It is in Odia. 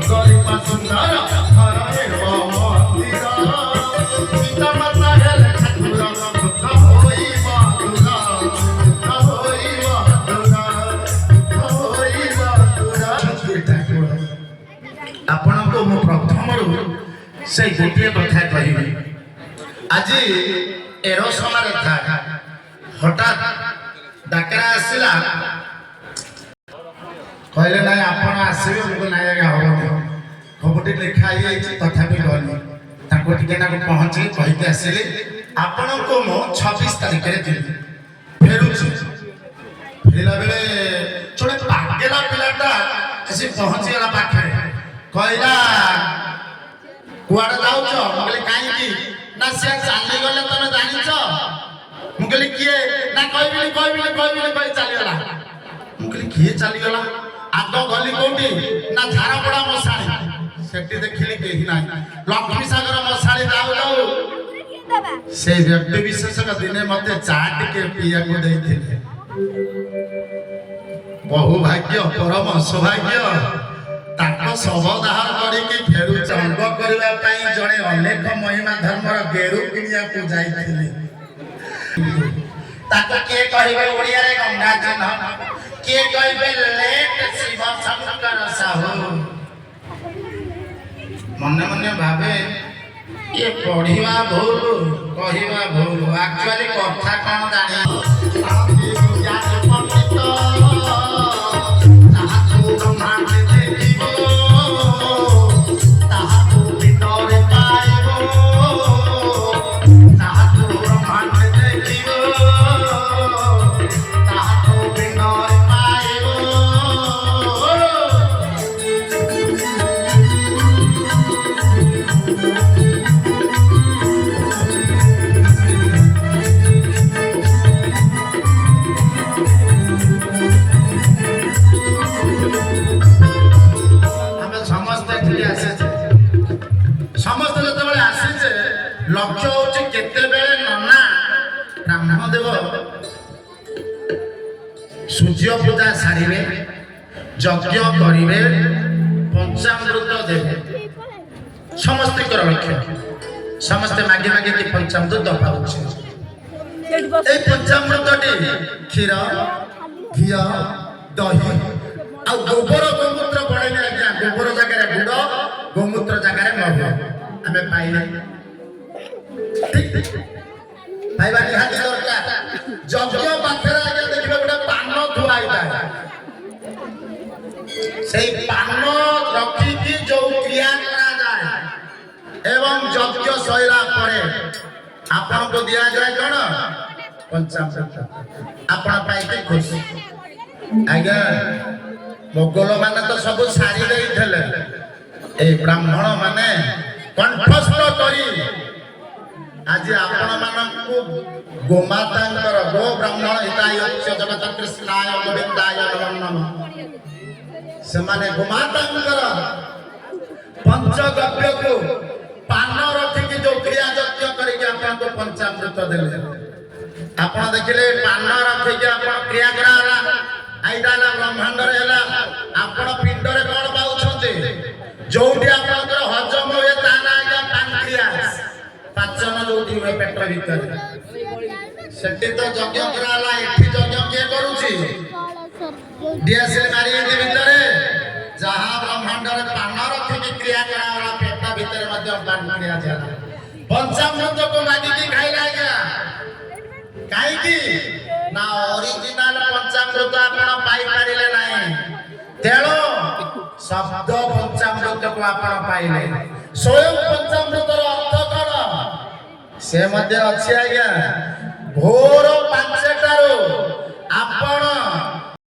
କରିମା ସୁନ୍ଦର ଘରରେ ମନ୍ଦିର ପିତା ମାତା ହେଲେ ଠାକୁର ଦୁଃଖ ହୋଇବ ଦୂର ଦୁଃଖ ହୋଇବ ଦୂର ଦୁଃଖ ହୋଇବ ଦୂର। ଆପଣଙ୍କୁ ମୁଁ ପ୍ରଥମରୁ ସେଇ ଗୋଟିଏ କଥା କହିବି। ଆଜି ଏରୋସମାରେ ଥାଏ ହଠାତ୍ ଡାକରା ଆସିଲା କହିଲେ ନାଇଁ ଆପଣ ଆସିବେ। ମୁଁ ନାଇଁ ଆଜ୍ଞା ହବନି ଖବରଟି ଲେଖା ହେଇଯାଇଛି ତଥାପି ଗଲି ତାଙ୍କୁ ଟିକେ ନାକୁ ପହଞ୍ଚିକି କହିକି ଆସିଲି ଆପଣଙ୍କୁ ମୁଁ 26 ତାରିଖରେ ଯିବି। ଫେରୁଛି ଫେରିଲା ବେଳେ ଜଣେ ପାଗେଲା ପିଲାଟା ଆସି ପହଞ୍ଚିଗଲା ପାଖରେ କହିଲା କୁଆଡେ ଯାଉଛ? ମୁଁ କହିଲି କାହିଁକି ନା ସେ ଚାଲିଗଲେ ତମେ ଜାଣିଛ? ମୁଁ କହିଲି କିଏ? ନା କହିବିନି କହି ଚାଲିଗଲା। ମୁଁ କହିଲି କିଏ ଚାଲିଗଲା? ଆଗ ଗଲି କୋଉଠି ନା ଝାରପଡା ମଶାଳି ସେଠି ଦେଖିଲି କେହି ନାହିଁ। ଲକ୍ଷ୍ମୀ ସାଗର ମଶାଳି ଯାଉ ଯାଉ ସେ ବ୍ୟକ୍ତି ବିଶେଷକ ଦିନେ ମତେ ଚା ଟିକେ ପିଇବାକୁ ଦେଇଥିଲେ। ବହୁ ଭାଗ୍ୟ ପରମ ସୌଭାଗ୍ୟ ତାଙ୍କ ଶବଦାହ କରିକି ଫେରୁଛି। ଅଙ୍ଗ କରିବା ପାଇଁ ଜଣେ ଅନେକ ମହିମା ଧର୍ମର ଗେରୁ କିଣିବାକୁ ଯାଇଥିଲେ। ତାକୁ କିଏ କହିବେ ଓଡ଼ିଆରେ ଗଙ୍ଗା ଚିହ୍ନ, କିଏ କହିବେ ଲେଟ୍ ଶିବ ଶଙ୍କର ସାହୁ। ମନେ ମନେ ଭାବେ ଇଏ ପଢିବା ଭୁଲ କହିବା ଭୁଲ, ଆକ୍ଚୁଆଲି କଥା କଣ ଜାଣି ଲକ୍ଷ୍ୟ ହଉଛି କେତେବେଳେ ନନା ବ୍ରାହ୍ମଣଦେବ ସୂର୍ଯ୍ୟ ପୂଜା ସାରିବେ, ଯଜ୍ଞ କରିବେ, ପଞ୍ଚାମୃତ ଦେବେ। ସମସ୍ତଙ୍କର ଲକ୍ଷ୍ୟ, ସମସ୍ତେ ମାଗି ମାଗିକି ପଞ୍ଚାମୃତ ପାଉଛି। এই ପଞ୍ଚାମୃତଟି କ୍ଷୀର ଘିଅ ଦହି ଆଉ ଗୋବର ଗୋମୂତ୍ର ପଡେନି ଆଜ୍ଞା। ଗୋବର ଜାଗାରେ ଗୁଡ, ଗୋମୂତ୍ର ଜାଗାରେ ମହୁ ଆମେ ପାଇଲେ ପାଇବା ନିହାତି ଦରକାର। ଯଜ୍ଞ ପାଖରେ ଆଜ୍ଞା ଦେଖିବେ ଗୋଟେ ପାନ ଥୁଆ ହେଇଥାଏ। ସେଇ ପାନ ରଖିକି ଯୋଉ କ୍ରିୟା କରାଯାଏ ଏବଂ ଯଜ୍ଞ ସଇଲା ପରେ ଆପଣଙ୍କୁ ଦିଆଯାଏ କଣ? ପଞ୍ଚାମୃତ। ଆପଣ ପାଇକି ଖୁସି। ଆଜ୍ଞା ମୋଗଲ ମାନେ ତ ସବୁ ସାରି ଦେଇଥିଲେ, এই ବ୍ରାହ୍ମଣ ମାନେ କଣ୍ଠସ୍ଥ କରି ଆଜି ଆପଣ ମାନଙ୍କୁ ଗୋମାତାଙ୍କର ଗୋ ବ୍ରାହ୍ମଣ ହିତାୟ ଜଗତ କୃଷ୍ଣାୟ ଗୋବିନ୍ଦାୟ ନମଃ। ସେମାନେ ଗୋମାତାଙ୍କର ପଞ୍ଚଗବ୍ୟକୁ ପାନ ରଖିକି ଯୋଉ କ୍ରିୟା ଯଜ୍ଞ କରିକି ଆପଣଙ୍କୁ ପଞ୍ଚାମୃତ ଦେଲେ। ଆପଣ ଦେଖିଲେ ପାନ ରଖିକି ଆପଣ କ୍ରିୟା କରାହେଲା, ଏଇଟା ହେଲା ବ୍ରହ୍ମାଣ୍ଡରେ ହେଲା। ଆପଣ ପିଣ୍ଡରେ କଣ ପାଉଛନ୍ତି? ଯୋଉଠି ଆପଣଙ୍କର ହଜମ ହୁଏ ତା ନା ଆଜ୍ଞା ପାନକ୍ରିୟାସ, ପାଚନ ଯୋଉଠି ହୁଏ ପେଟ ଭିତରେ। ସେଠି ତ ଯଜ୍ଞ କରାହେଲା, ଏଠି ଯଜ୍ଞ କିଏ କରୁଛି? ଡିଆସିଲ ମାରି ଏଠି ଭିତରେ ଯାହା ବ୍ରହ୍ମାଣ୍ଡରେ ପାନ ରଖିକି କ୍ରିୟା କରାହେଲା ପେଟ ଭିତରେ ମଧ୍ୟ ପାନକ୍ରିୟାସ ହେଲା। ପଞ୍ଚାମୃତକୁ ମାଗିକି ଖାଇଲା ଆଜ୍ଞା। କାହିଁକି ନା ଅରିଜିନାଲ ପଞ୍ଚାମୃତ ଆପଣ ପାଇପାରିଲେ ନାହିଁ, ତେଣୁ ଶବ୍ଦ ପଞ୍ଚାମୃତକୁ ଆପଣ ପାଇଲେ। ସ୍ୱୟଂ ପଞ୍ଚାମୃତର ଅର୍ଥ କଣ? ସେ ମଧ୍ୟ ଅଛି ଆଜ୍ଞା। ଭୋର 5ଟାରୁ ଆପଣ